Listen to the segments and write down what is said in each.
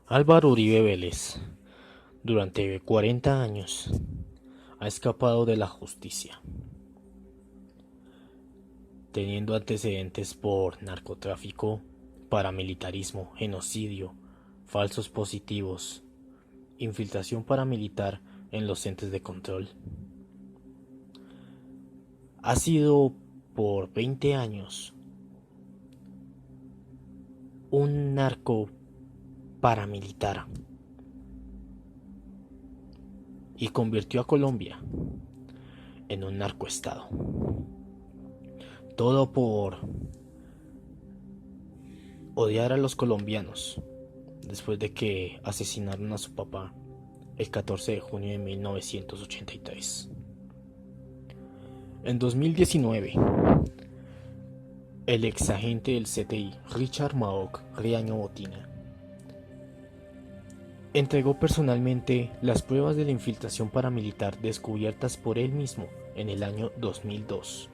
Álvaro Uribe Vélez, durante 40 años, ha escapado de la justicia, teniendo antecedentes por narcotráfico, paramilitarismo, genocidio, falsos positivos, infiltración paramilitar en los entes de control. Ha sido por 20 años un narco paramilitar y convirtió a Colombia en un narcoestado. Todo por odiar a los colombianos después de que asesinaron a su papá el 14 de junio de 1983. En 2019, el exagente del CTI, Richard Maok Riaño Botina, entregó personalmente las pruebas de la infiltración paramilitar descubiertas por él mismo en el año 2002,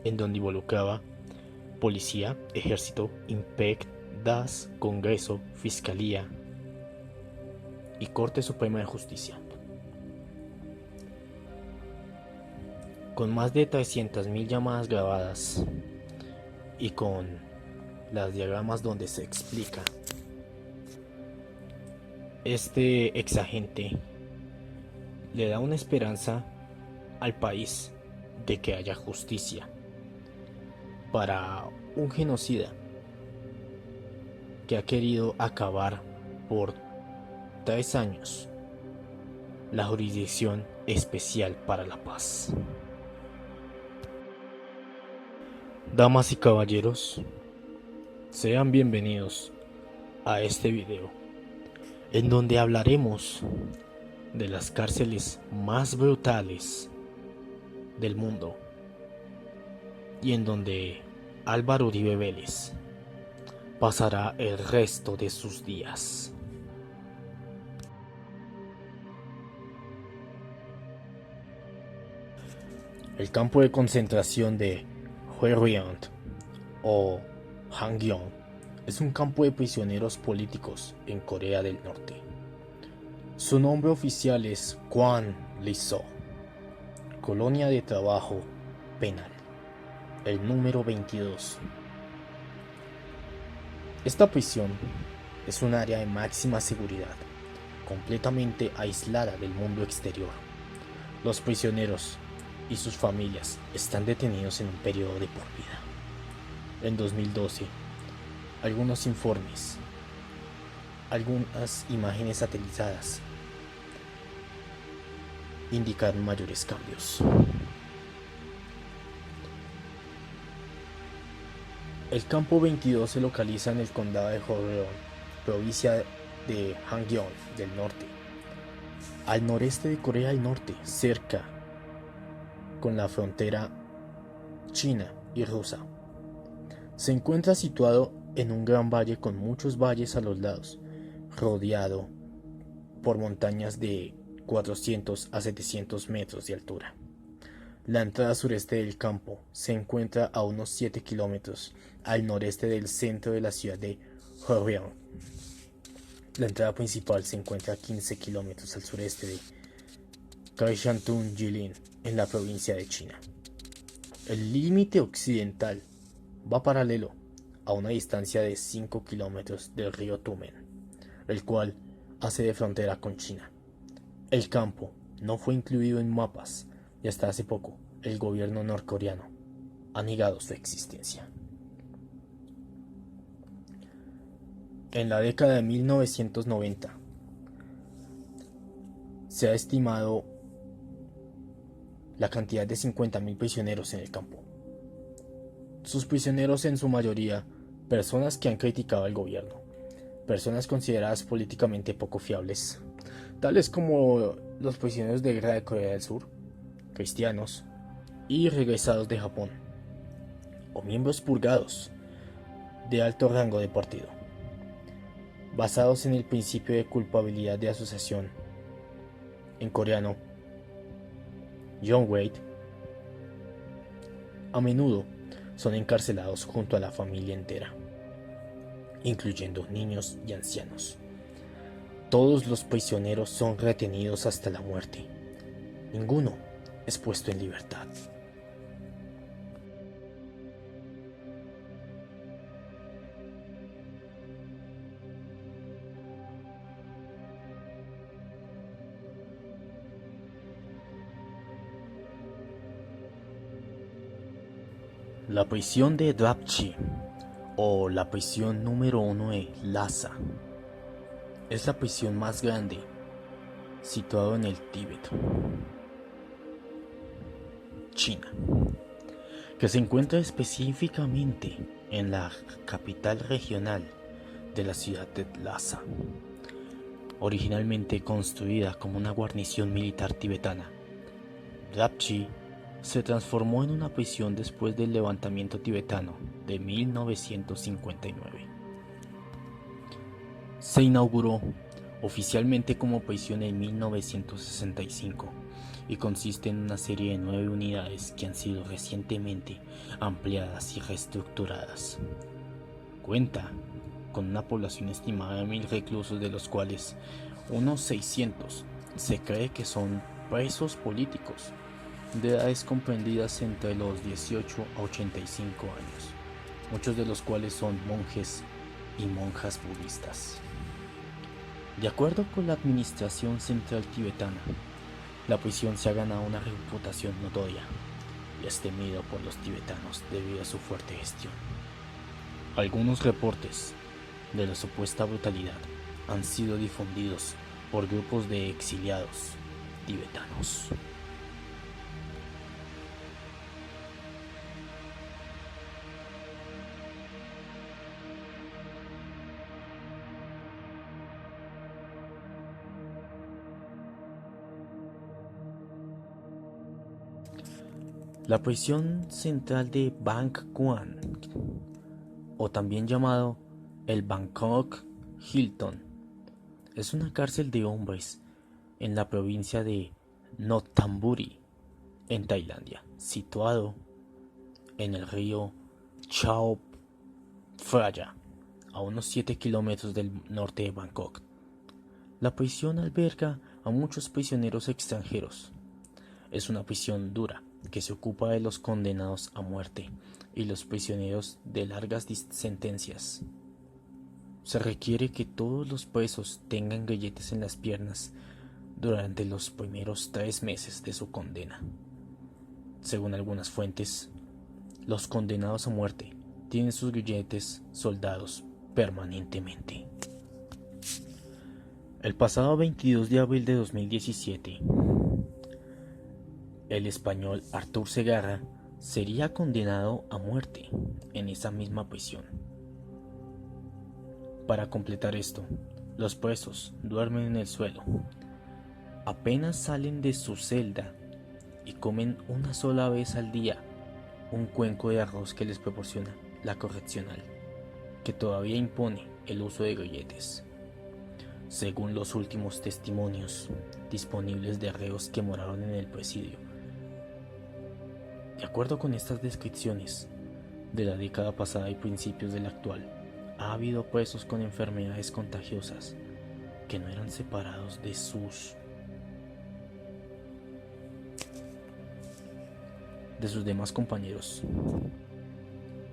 en donde involucraba policía, ejército, IMPEC, DAS, Congreso, Fiscalía y Corte Suprema de Justicia. Con más de 300.000 llamadas grabadas y con las diagramas donde se explica, este exagente le da una esperanza al país de que haya justicia para un genocida que ha querido acabar por 3 años la Jurisdicción Especial para la Paz. Damas y caballeros, sean bienvenidos a este video, en donde hablaremos de las cárceles más brutales del mundo y en donde Álvaro Uribe Vélez pasará el resto de sus días. El campo de concentración de Hue-Riant o Hangyon es un campo de prisioneros políticos en Corea del Norte. Su nombre oficial es Kwan Lee-so, Colonia de Trabajo Penal, el número 22. Esta prisión es un área de máxima seguridad, completamente aislada del mundo exterior. Los prisioneros y sus familias están detenidos en un periodo de por vida. En 2012, algunos informes, algunas imágenes satelizadas indicaron mayores cambios. El campo 22 se localiza en el condado de Joseon, provincia de Hangyeong del Norte, al noreste de Corea del Norte, cerca con la frontera china y rusa. Se encuentra situado en un gran valle con muchos valles a los lados, rodeado por montañas de 400 a 700 metros de altura. La entrada sureste del campo se encuentra a unos 7 kilómetros al noreste del centro de la ciudad de Hyeongsang. La entrada principal se encuentra a 15 kilómetros al sureste de Kaishantung Jilin, en la provincia de China. El límite occidental va paralelo a una distancia de 5 kilómetros del río Tumen, el cual hace de frontera con China. El campo no fue incluido en mapas y hasta hace poco el gobierno norcoreano ha negado su existencia. En la década de 1990 se ha estimado la cantidad de 50.000 prisioneros en el campo. Sus prisioneros, en su mayoría, personas que han criticado al gobierno, personas consideradas políticamente poco fiables, tales como los prisioneros de guerra de Corea del Sur, cristianos y regresados de Japón, o miembros purgados de alto rango de partido, basados en el principio de culpabilidad de asociación, en coreano John Wade. A menudo son encarcelados junto a la familia entera, incluyendo niños y ancianos. Todos los prisioneros son retenidos hasta la muerte. Ninguno es puesto en libertad. La prisión de Drapchi, o la prisión número 1 de Lhasa, es la prisión más grande situada en el Tíbet, China, que se encuentra específicamente en la capital regional de la ciudad de Lhasa, originalmente construida como una guarnición militar tibetana. Drapchi se transformó en una prisión después del levantamiento tibetano de 1959. Se inauguró oficialmente como prisión en 1965 y consiste en una serie de 9 unidades que han sido recientemente ampliadas y reestructuradas. Cuenta con una población estimada de 1000 reclusos, de los cuales unos 600 se cree que son presos políticos de edades comprendidas entre los 18 a 85 años, muchos de los cuales son monjes y monjas budistas. De acuerdo con la Administración Central Tibetana, la prisión se ha ganado una reputación notoria y es temido por los tibetanos debido a su fuerte gestión. Algunos reportes de la supuesta brutalidad han sido difundidos por grupos de exiliados tibetanos. La prisión central de Bangkok, o también llamado el Bangkok Hilton, es una cárcel de hombres en la provincia de Nonthaburi, en Tailandia, situado en el río Chao Phraya, a unos 7 kilómetros del norte de Bangkok. La prisión alberga a muchos prisioneros extranjeros. Es una prisión dura que se ocupa de los condenados a muerte y los prisioneros de largas sentencias. Se requiere que todos los presos tengan grilletes en las piernas durante los primeros 3 meses de su condena. Según algunas fuentes, los condenados a muerte tienen sus grilletes soldados permanentemente. El pasado 22 de abril de 2017, el español Artur Segarra sería condenado a muerte en esa misma prisión. Para completar esto, los presos duermen en el suelo, apenas salen de su celda y comen una sola vez al día un cuenco de arroz que les proporciona la correccional, que todavía impone el uso de grilletes. Según los últimos testimonios disponibles de reos que moraron en el presidio, de acuerdo con estas descripciones de la década pasada y principios de la actual, ha habido presos con enfermedades contagiosas que no eran separados de sus demás compañeros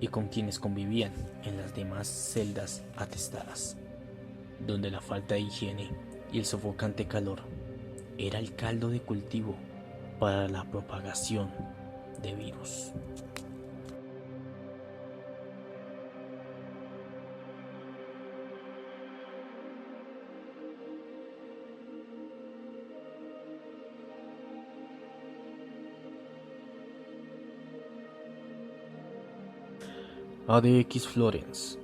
y con quienes convivían en las demás celdas atestadas, donde la falta de higiene y el sofocante calor era el caldo de cultivo para la propagación de virus. ADX Florence,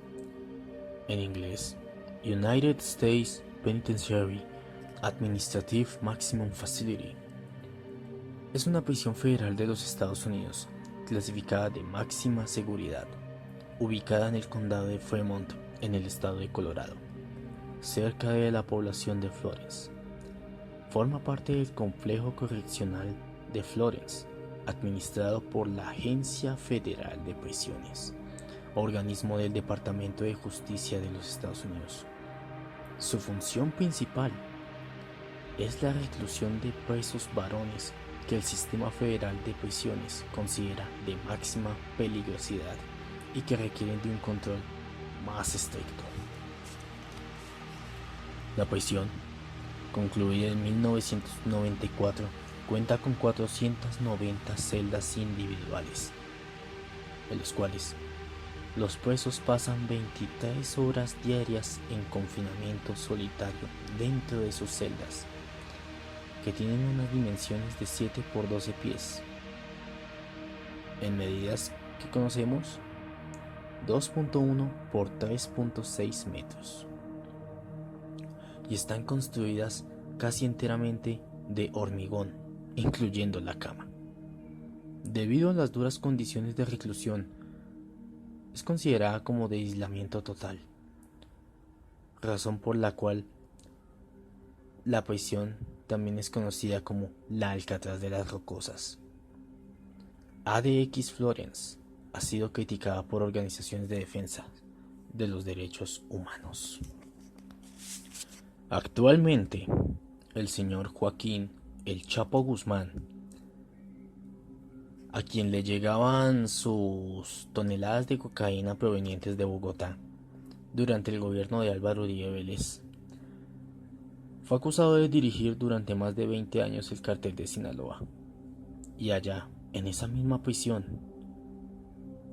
en inglés United States Penitentiary Administrative Maximum Facility, es una prisión federal de los Estados Unidos clasificada de máxima seguridad, ubicada en el condado de Fremont, en el estado de Colorado, cerca de la población de Florence. Forma parte del complejo correccional de Florence, administrado por la Agencia Federal de Prisiones, organismo del Departamento de Justicia de los Estados Unidos. Su función principal es la reclusión de presos varones que el sistema federal de prisiones considera de máxima peligrosidad y que requieren de un control más estricto. La prisión, concluida en 1994, cuenta con 490 celdas individuales, en las cuales los presos pasan 23 horas diarias en confinamiento solitario dentro de sus celdas, que tienen unas dimensiones de 7 por 12 pies. En medidas que conocemos, 2.1 por 3.6 metros. Y están construidas casi enteramente de hormigón, incluyendo la cama. Debido a las duras condiciones de reclusión, es considerada como de aislamiento total, razón por la cual la prisión también es conocida como la Alcatraz de las Rocosas. ADX Florence ha sido criticada por organizaciones de defensa de los derechos humanos. Actualmente, el señor Joaquín El Chapo Guzmán, a quien le llegaban sus toneladas de cocaína provenientes de Bogotá durante el gobierno de Álvaro Uribe Vélez, fue acusado de dirigir durante más de 20 años el cártel de Sinaloa, y allá, en esa misma prisión,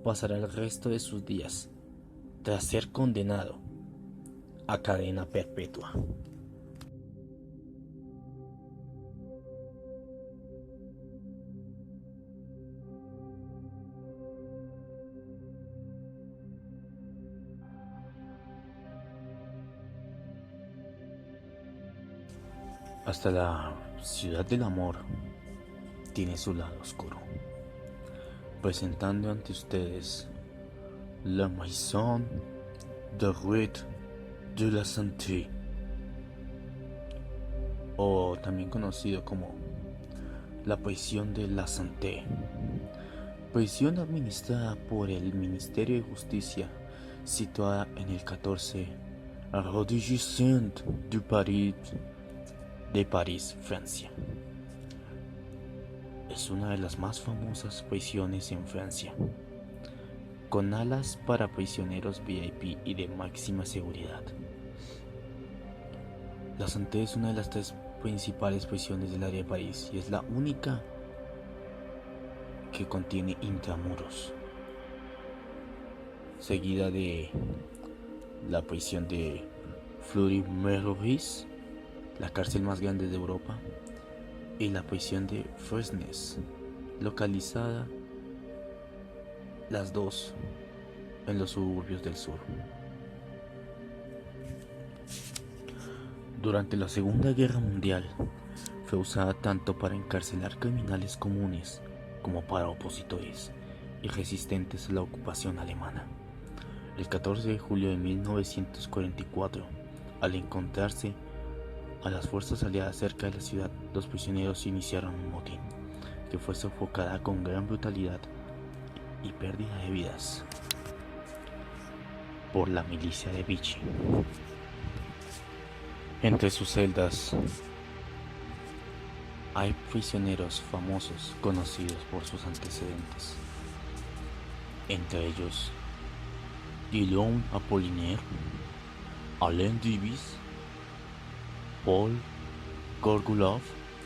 pasará el resto de sus días tras ser condenado a cadena perpetua. Hasta la ciudad del amor tiene su lado oscuro, presentando ante ustedes la Maison de Rue de la Santé, o también conocido como la prisión de la Santé, prisión administrada por el Ministerio de Justicia, situada en el 14 Rue de Gisant de París, Francia. Es una de las más famosas prisiones en Francia, con alas para prisioneros VIP y de máxima seguridad. La Santé es una de las 3 principales prisiones del área de París y es la única que contiene intramuros, seguida de la prisión de Fleury-Mérogis, la cárcel más grande de Europa, y la prisión de Fresnes, localizada las dos en los suburbios del sur. Durante la Segunda Guerra Mundial fue usada tanto para encarcelar criminales comunes como para opositores y resistentes a la ocupación alemana. El 14 de julio de 1944, al encontrarse a las fuerzas aliadas cerca de la ciudad, los prisioneros iniciaron un motín que fue sofocada con gran brutalidad y pérdida de vidas por la milicia de Vichy. Entre sus celdas hay prisioneros famosos conocidos por sus antecedentes, entre ellos Guillaume Apollinaire, Alain Dubis, Paul Gorgulov,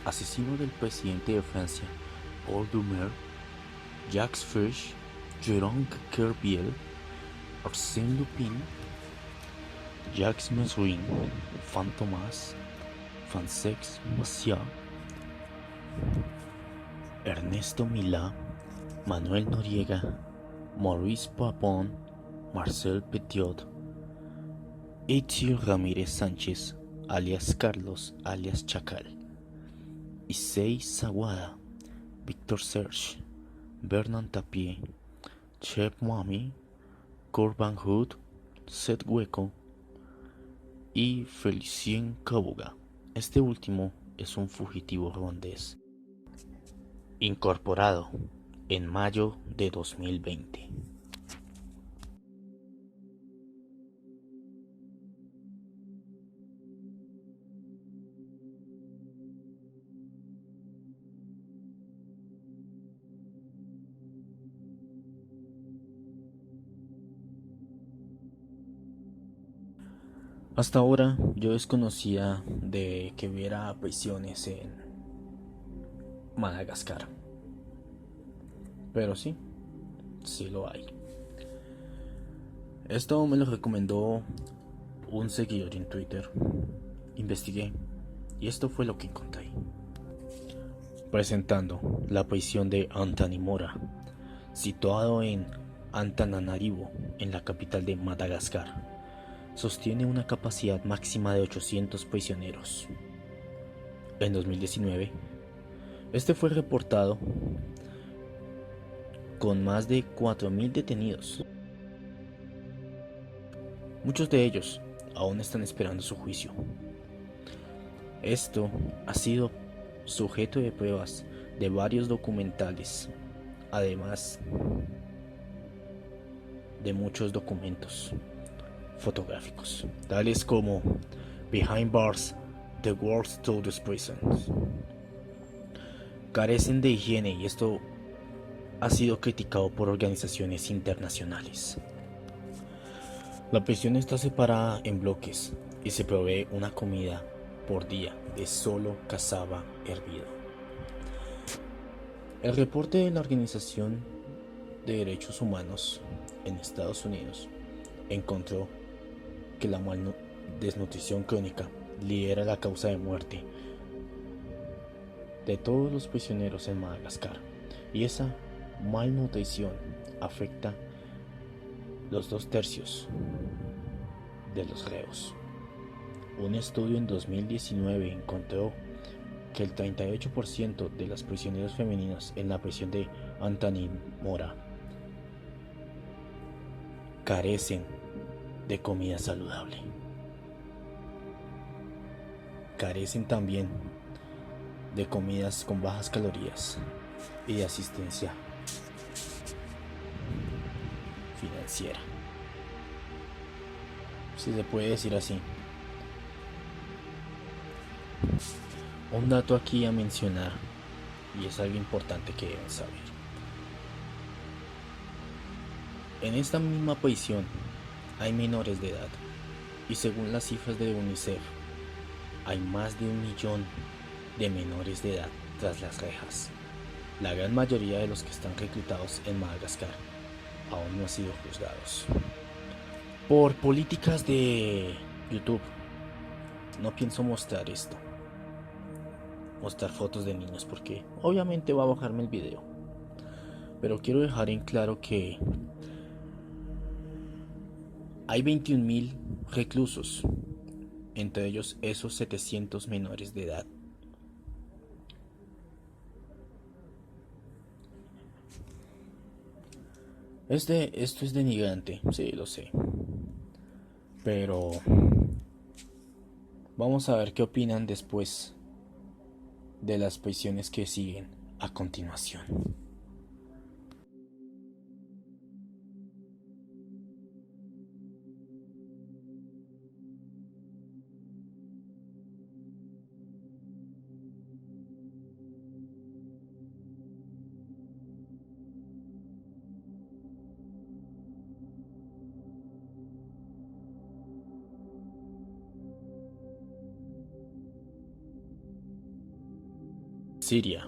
asesino del presidente de Francia Paul Doumer, Jacques Fish, Jérôme Kerviel, Arsène Lupin, Jacques Mesrin, Fantomas, Francesc Macià, Ernesto Milá, Manuel Noriega, Maurice Papon, Marcel Petiot, Etienne Ramírez Sánchez, alias Carlos, alias Chacal, Issei Sawada, Victor Serge, Bernard Tapie, Chef Moami, Corbin Hood, Seth Hueco y Felicien Kabuga. Este último es un fugitivo ruandés, incorporado en mayo de 2020. Hasta ahora yo desconocía de que hubiera prisiones en Madagascar, pero sí, sí lo hay. Esto me lo recomendó un seguidor en Twitter. Investigué y esto fue lo que encontré. Presentando la prisión de Antanimora, situado en Antananarivo, en la capital de Madagascar. Sostiene una capacidad máxima de 800 prisioneros. En 2019, este fue reportado con más de 4.000 detenidos. Muchos de ellos aún están esperando su juicio. Esto ha sido sujeto de pruebas de varios documentales, además de muchos documentos fotográficos, tales como Behind Bars, The World's Tallest Prisons. Carecen de higiene y esto ha sido criticado por organizaciones internacionales. La prisión está separada en bloques y se provee una comida por día de solo cazabe hervido. El reporte de la Organización de Derechos Humanos en Estados Unidos encontró que la desnutrición crónica lidera la causa de muerte de todos los prisioneros en Madagascar, y esa malnutrición afecta los 2/3 de los reos. Un estudio en 2019 encontró que el 38% de las prisioneras femeninas en la prisión de Antanimora carecen de comida saludable. Carecen también de comidas con bajas calorías y de asistencia financiera, si se puede decir así. Un dato aquí a mencionar, y es algo importante que deben saber. En esta misma prisión hay menores de edad, y según las cifras de UNICEF, hay más de 1 millón de menores de edad tras las rejas. La gran mayoría de los que están reclutados en Madagascar aún no han sido juzgados. Por políticas de YouTube, no pienso mostrar esto, mostrar fotos de niños, porque obviamente va a bajarme el video. Pero quiero dejar en claro que hay 21.000 reclusos, entre ellos esos 700 menores de edad. Esto es denigrante, sí, lo sé. Pero vamos a ver qué opinan después de las prisiones que siguen a continuación. Siria,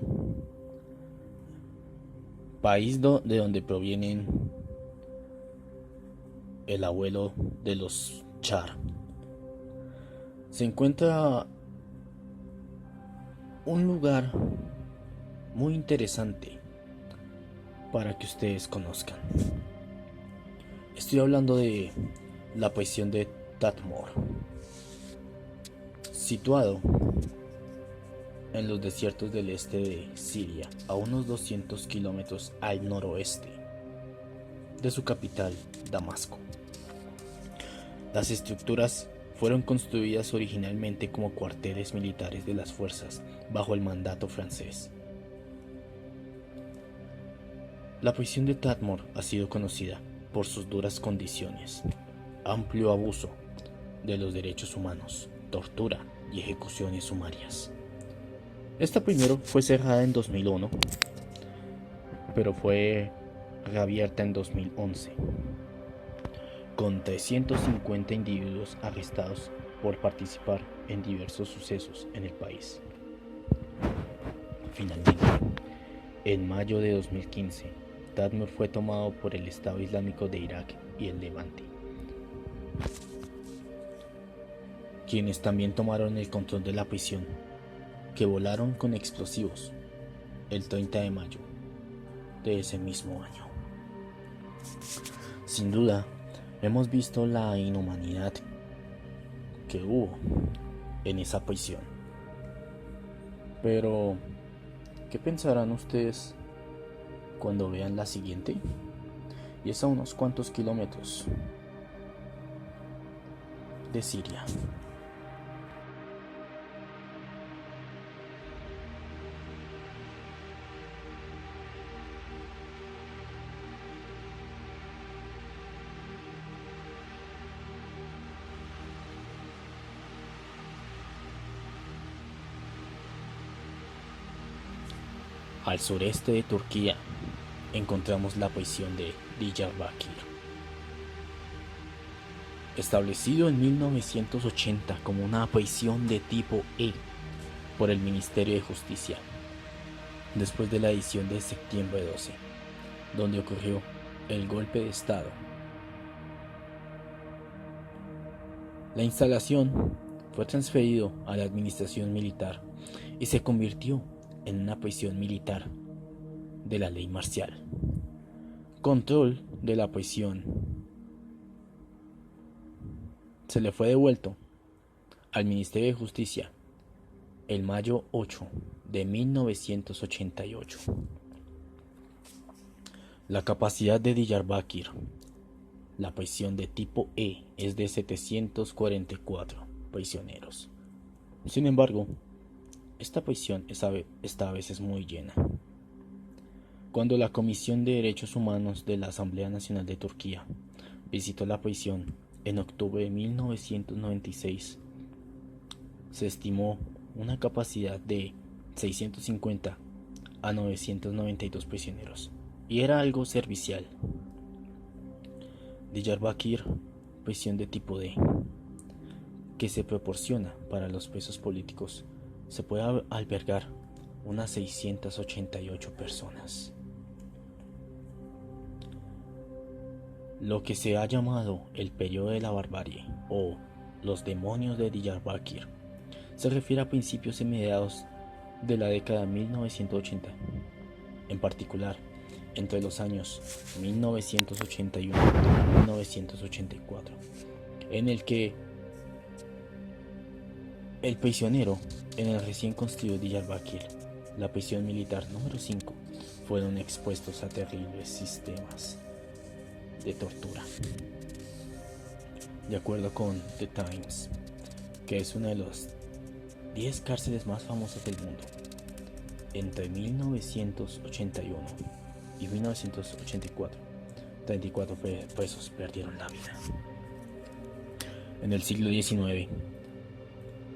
país de donde provienen el abuelo de los Char. Se encuentra un lugar muy interesante para que ustedes conozcan. Estoy hablando de la prisión de Tadmor, situado en los desiertos del este de Siria, a unos 200 kilómetros al noroeste de su capital, Damasco. Las estructuras fueron construidas originalmente como cuarteles militares de las fuerzas bajo el mandato francés. La prisión de Tadmor ha sido conocida por sus duras condiciones, amplio abuso de los derechos humanos, tortura y ejecuciones sumarias. Esta primero fue cerrada en 2001, pero fue reabierta en 2011. con 350 individuos arrestados por participar en diversos sucesos en el país. Finalmente, en mayo de 2015, Tadmur fue tomado por el Estado Islámico de Irak y el Levante, quienes también tomaron el control de la prisión, que volaron con explosivos el 30 de mayo de ese mismo año. Sin duda, hemos visto la inhumanidad que hubo en esa prisión. Pero, ¿qué pensarán ustedes cuando vean la siguiente? Y es a unos cuantos kilómetros de Siria. Al sureste de Turquía encontramos la prisión de Diyarbakir. Establecido en 1980 como una prisión de tipo E por el Ministerio de Justicia, después de la edición de septiembre 12, donde ocurrió el golpe de Estado. La instalación fue transferido a la administración militar y se convirtió en una prisión militar de la ley marcial. Control de la prisión se le fue devuelto al Ministerio de Justicia el mayo 8 de 1988. La capacidad de Diyarbakir, la prisión de tipo E, es de 744 prisioneros. Sin embargo, esta prisión está a veces muy llena. Cuando la Comisión de Derechos Humanos de la Asamblea Nacional de Turquía visitó la prisión en octubre de 1996, se estimó una capacidad de 650 a 992 prisioneros, y era algo servicial. Diyarbakir, prisión de tipo D, que se proporciona para los presos políticos, se puede albergar unas 688 personas. Lo que se ha llamado el periodo de la barbarie o los demonios de Diyarbakir se refiere a principios y mediados de la década de 1980, en particular entre los años 1981 y 1984, en el que el prisionero en el recién construido Diyarbakir, la prisión militar número 5, fueron expuestos a terribles sistemas de tortura. De acuerdo con The Times, que es una de las 10 cárceles más famosas del mundo, entre 1981 y 1984, 34 presos perdieron la vida. En el siglo XIX,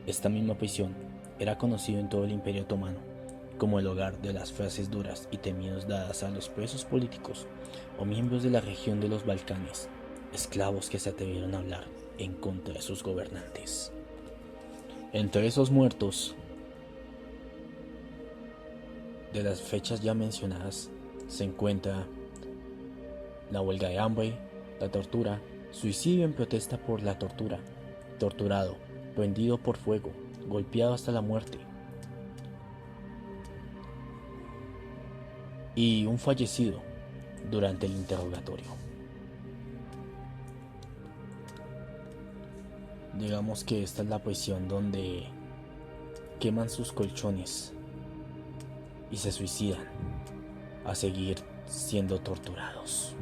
esta misma prisión era conocida en todo el Imperio Otomano como el hogar de las frases duras y temidas dadas a los presos políticos o miembros de la región de los Balcanes, esclavos que se atrevieron a hablar en contra de sus gobernantes. Entre esos muertos de las fechas ya mencionadas se encuentra la huelga de hambre, la tortura, suicidio en protesta por la tortura, torturado, prendido por fuego, golpeado hasta la muerte, y un fallecido durante el interrogatorio. Digamos que esta es la prisión donde queman sus colchones y se suicidan a seguir siendo torturados.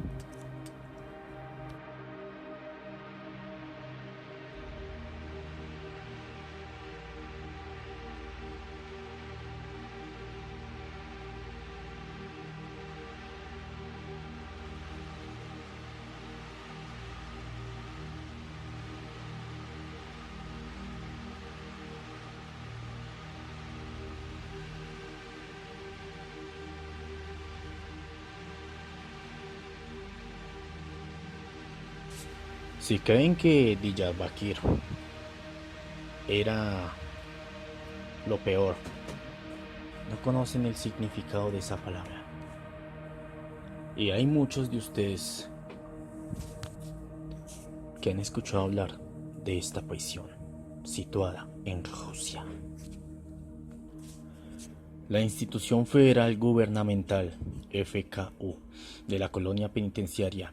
Si creen que Diyarbakir era lo peor, no conocen el significado de esa palabra. Y hay muchos de ustedes que han escuchado hablar de esta prisión situada en Rusia. La institución federal gubernamental FKU de la colonia penitenciaria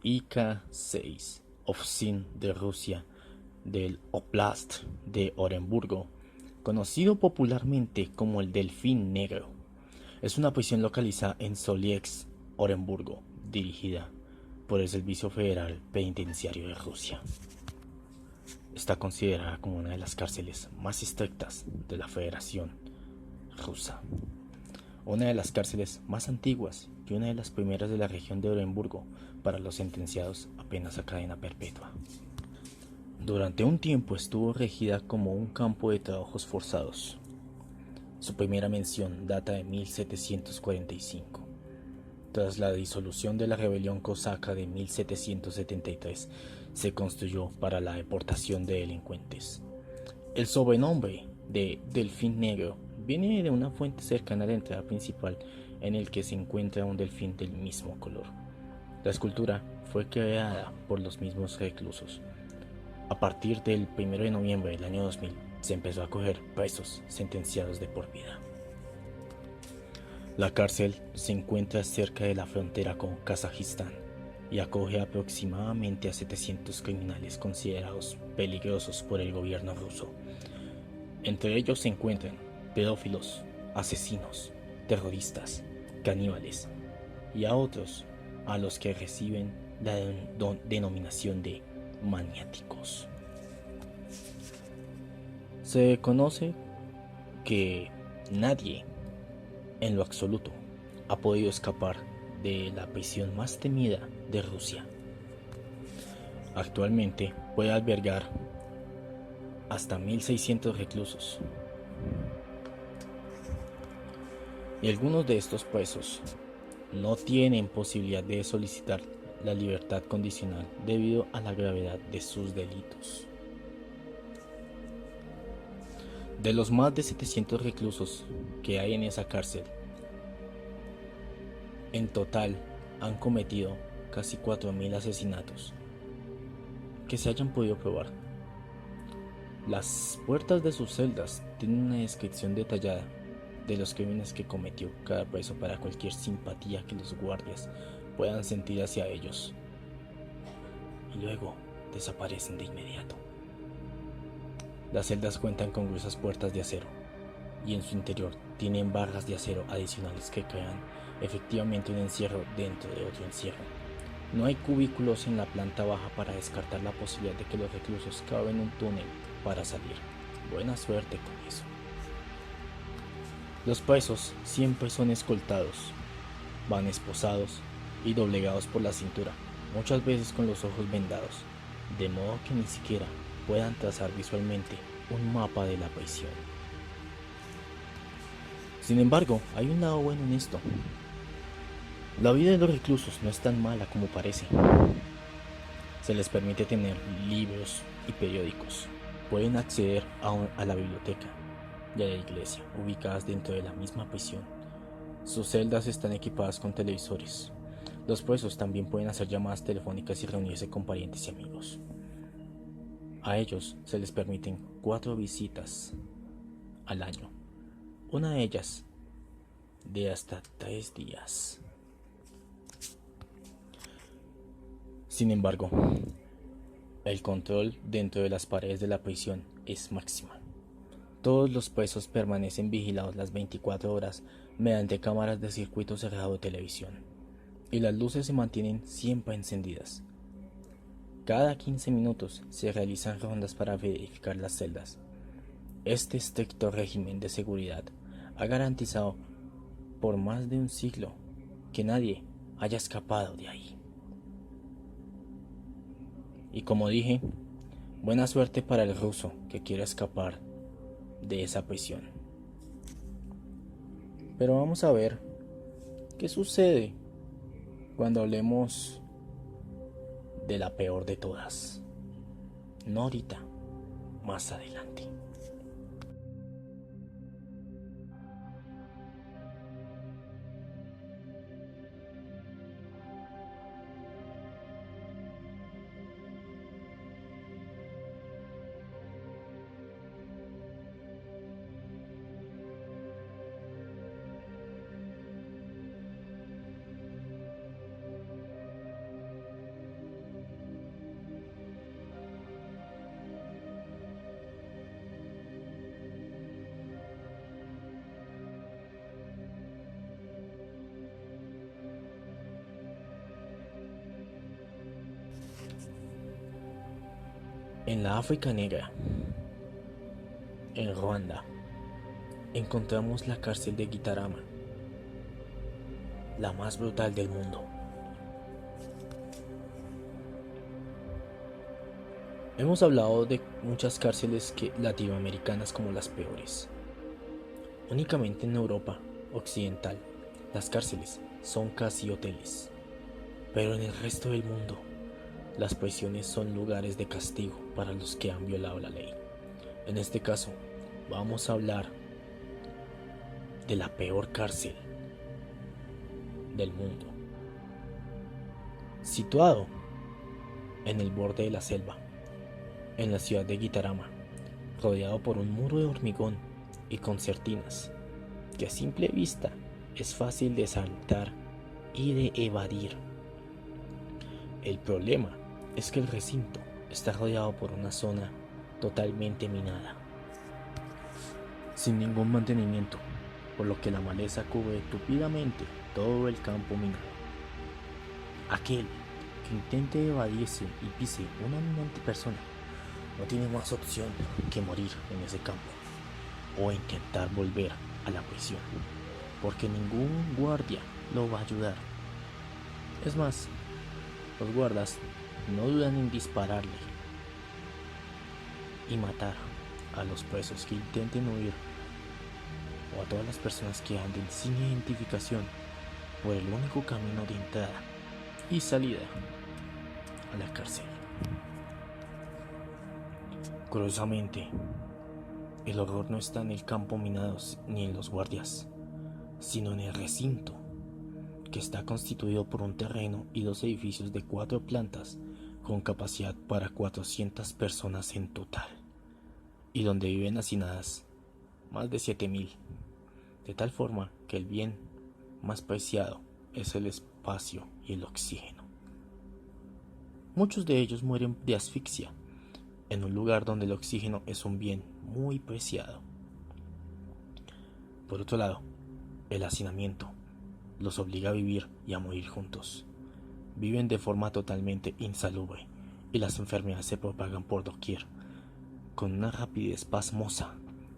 IK-6 Ovsin de Rusia del Oblast de Orenburgo, conocido popularmente como el Delfín Negro, es una prisión localizada en Solieks, Orenburgo, dirigida por el Servicio Federal Penitenciario de Rusia. Está considerada como una de las cárceles más estrictas de la Federación Rusa, una de las cárceles más antiguas y una de las primeras de la región de Orenburgo para los sentenciados apenas a cadena perpetua. Durante un tiempo estuvo regida como un campo de trabajos forzados. Su primera mención data de 1745. Tras la disolución de la rebelión cosaca de 1773, se construyó para la deportación de delincuentes. El sobrenombre de Delfín Negro viene de una fuente cercana a la entrada principal en el que se encuentra un delfín del mismo color. La escultura fue creada por los mismos reclusos. A partir del 1 de noviembre del año 2000 se empezó a acoger presos sentenciados de por vida. La cárcel se encuentra cerca de la frontera con Kazajistán y acoge aproximadamente a 700 criminales considerados peligrosos por el gobierno ruso. Entre ellos se encuentran pedófilos, asesinos, terroristas, caníbales y a otros a los que reciben la denominación de maniáticos. Se conoce que nadie en lo absoluto ha podido escapar de la prisión más temida de Rusia. Actualmente puede albergar hasta 1600 reclusos. Y algunos de estos presos no tienen posibilidad de solicitar la libertad condicional debido a la gravedad de sus delitos. De los más de 700 reclusos que hay en esa cárcel, en total han cometido casi 4000 asesinatos que se hayan podido probar. Las puertas de sus celdas tienen una descripción detallada de los crímenes que cometió cada preso para cualquier simpatía que los guardias puedan sentir hacia ellos, y luego desaparecen de inmediato. Las celdas cuentan con gruesas puertas de acero y en su interior tienen barras de acero adicionales que crean efectivamente un encierro dentro de otro encierro. No hay cubículos en la planta baja para descartar la posibilidad de que los reclusos caben un túnel para salir. Buena suerte con eso. Los presos siempre son escoltados, van esposados y doblegados por la cintura, muchas veces con los ojos vendados, de modo que ni siquiera puedan trazar visualmente un mapa de la prisión. Sin embargo, hay un lado bueno en esto. La vida de los reclusos no es tan mala como parece. Se les permite tener libros y periódicos. Pueden acceder a la biblioteca y a la iglesia, ubicadas dentro de la misma prisión. Sus celdas están equipadas con televisores. Los presos también pueden hacer llamadas telefónicas y reunirse con parientes y amigos. A ellos se les permiten 4 visitas al año, una de ellas de hasta 3 días. Sin embargo, el control dentro de las paredes de la prisión es máximo. Todos los presos permanecen vigilados las 24 horas mediante cámaras de circuito cerrado de televisión, y las luces se mantienen siempre encendidas. Cada 15 minutos se realizan rondas para verificar las celdas. Este estricto régimen de seguridad ha garantizado por más de un siglo que nadie haya escapado de ahí. Y como dije, buena suerte para el ruso que quiera escapar de esa prisión. Pero vamos a ver qué sucede cuando hablemos de la peor de todas. No ahorita, más adelante. En la África Negra, en Ruanda, encontramos la cárcel de Gitarama, la más brutal del mundo. Hemos hablado de muchas cárceles latinoamericanas como las peores. Únicamente en Europa occidental, las cárceles son casi hoteles, pero en el resto del mundo, las prisiones son lugares de castigo para los que han violado la ley. En este caso, vamos a hablar de la peor cárcel del mundo, situado en el borde de la selva, en la ciudad de Gitarama, rodeado por un muro de hormigón y concertinas, que a simple vista es fácil de saltar y de evadir. El problema es que el recinto está rodeado por una zona totalmente minada, sin ningún mantenimiento, por lo que la maleza cubre tupidamente todo el campo minado. Aquel que intente evadirse y pise una minante persona no tiene más opción que morir en ese campo o intentar volver a la prisión, porque ningún guardia lo va a ayudar. Es más, los guardas no dudan en dispararle y matar a los presos que intenten huir o a todas las personas que anden sin identificación por el único camino de entrada y salida a la cárcel. Curiosamente, el horror no está en el campo minado ni en los guardias, sino en el recinto, que está constituido por un terreno y 2 edificios de 4 plantas con capacidad para 400 personas en total, y donde viven hacinadas más de 7.000, de tal forma que el bien más preciado es el espacio y el oxígeno. Muchos de ellos mueren de asfixia en un lugar donde el oxígeno es un bien muy preciado. Por otro lado, el hacinamiento los obliga a vivir y a morir juntos. Viven de forma totalmente insalubre y las enfermedades se propagan por doquier con una rapidez pasmosa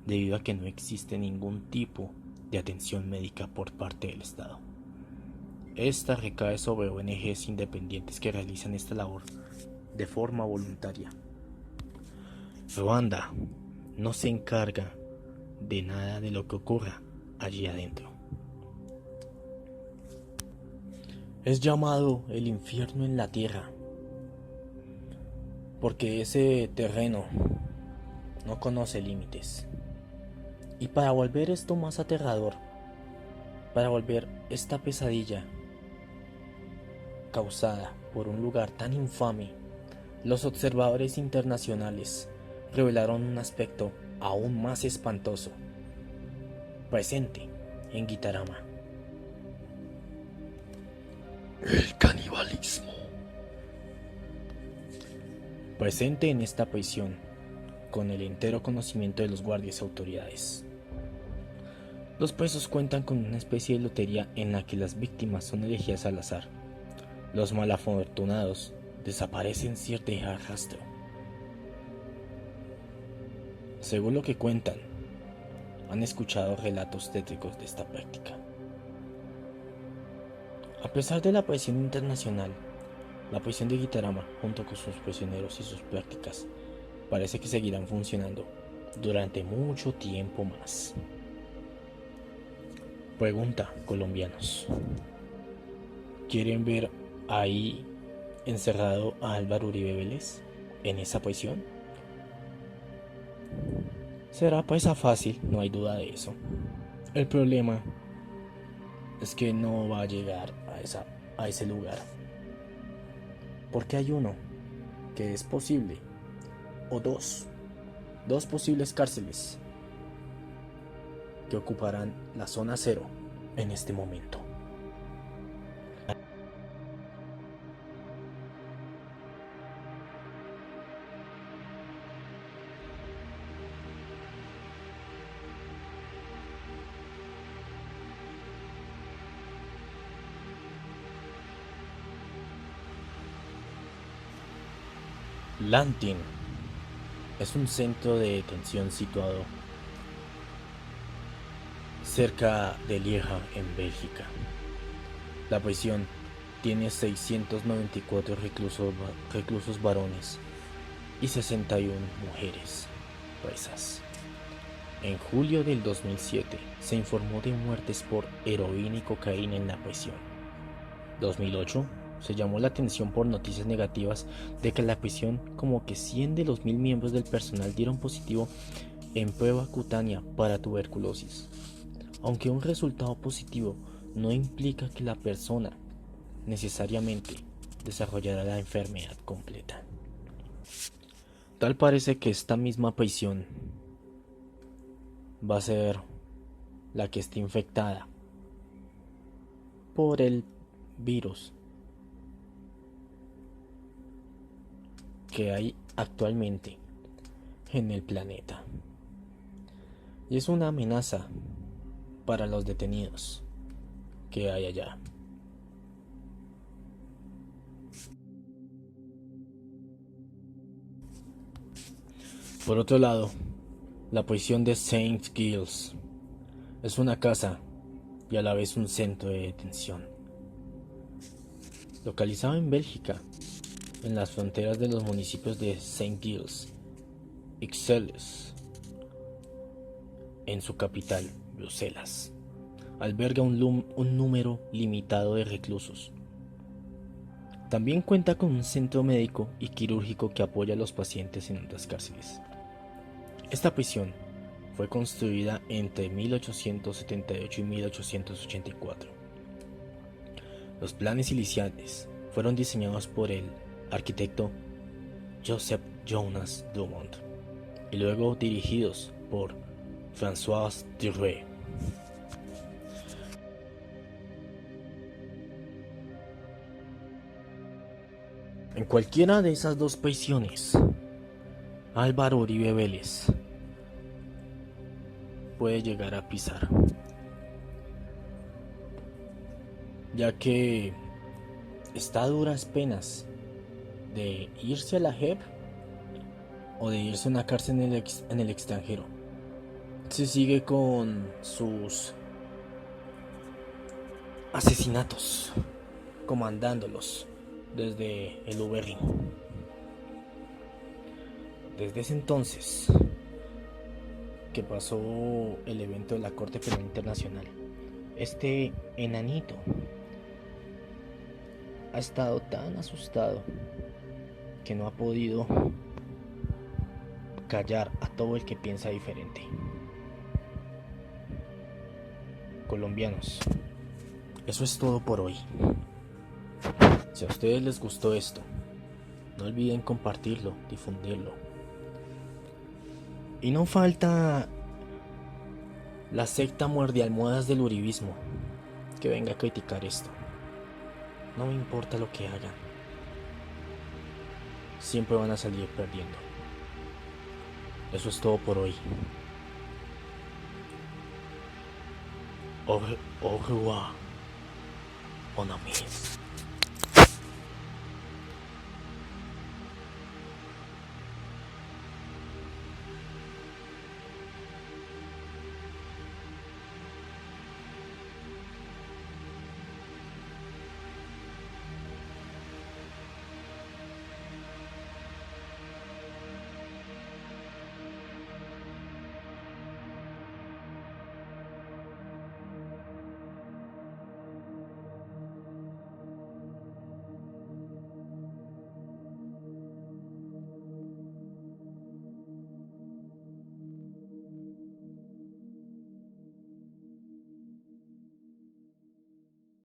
debido a que no existe ningún tipo de atención médica por parte del Estado. Esta recae sobre ONGs independientes que realizan esta labor de forma voluntaria. Ruanda no se encarga de nada de lo que ocurra allí adentro. Es llamado el infierno en la tierra, porque ese terreno no conoce límites. Y para volver esto más aterrador, para volver esta pesadilla causada por un lugar tan infame, los observadores internacionales revelaron un aspecto aún más espantoso, presente en Gitarama: el canibalismo. Presente en esta prisión, con el entero conocimiento de los guardias y autoridades. Los presos cuentan con una especie de lotería en la que las víctimas son elegidas al azar. Los malafortunados desaparecen sin dejar rastro. Según lo que cuentan, han escuchado relatos tétricos de esta práctica. A pesar de la presión internacional, la prisión de Gitarama, junto con sus prisioneros y sus prácticas, parece que seguirán funcionando durante mucho tiempo más. Pregunta, colombianos: ¿quieren ver ahí encerrado a Álvaro Uribe Vélez en esa prisión? Será presa fácil, no hay duda de eso. El problema es que no va a llegar a ese lugar. Porque hay uno que es posible, o dos posibles cárceles que ocuparán la zona cero en este momento. Lantin es un centro de detención situado cerca de Lieja, en Bélgica. La prisión tiene 694 reclusos varones y 61 mujeres presas. En julio del 2007 se informó de muertes por heroína y cocaína en la prisión. 2008 se llamó la atención por noticias negativas de que la prisión, como que 100 de los 1000 miembros del personal dieron positivo en prueba cutánea para tuberculosis. Aunque un resultado positivo no implica que la persona necesariamente desarrollará la enfermedad completa. Tal parece que esta misma prisión va a ser la que esté infectada por el virus que hay actualmente en el planeta. Y es una amenaza para los detenidos que hay allá. Por otro lado, la prisión de St. Giles es una casa y a la vez un centro de detención. Localizado en Bélgica, en las fronteras de los municipios de St. Giles y Ixelles, en su capital, Bruselas, alberga un número limitado de reclusos. También cuenta con un centro médico y quirúrgico que apoya a los pacientes en otras cárceles. Esta prisión fue construida entre 1878 y 1884. Los planes iniciales fueron diseñados por el arquitecto Joseph Jonas Dumont y luego dirigidos por François Duret. En cualquiera de esas dos prisiones, Álvaro Uribe Vélez puede llegar a pisar, ya que está a duras penas de irse a la JEP o de irse a una cárcel en el extranjero. Se sigue con sus asesinatos, comandándolos desde el Uberlin. Desde ese entonces que pasó el evento de la Corte Penal Internacional, este enanito ha estado tan asustado que no ha podido callar a todo el que piensa diferente. Colombianos, eso es todo por hoy. Si a ustedes les gustó esto, no olviden compartirlo, difundirlo. Y no falta la secta muerdealmohadas del uribismo que venga a criticar esto. No me importa lo que hagan, siempre van a salir perdiendo. Eso es todo por hoy. Au revoir, mon ami.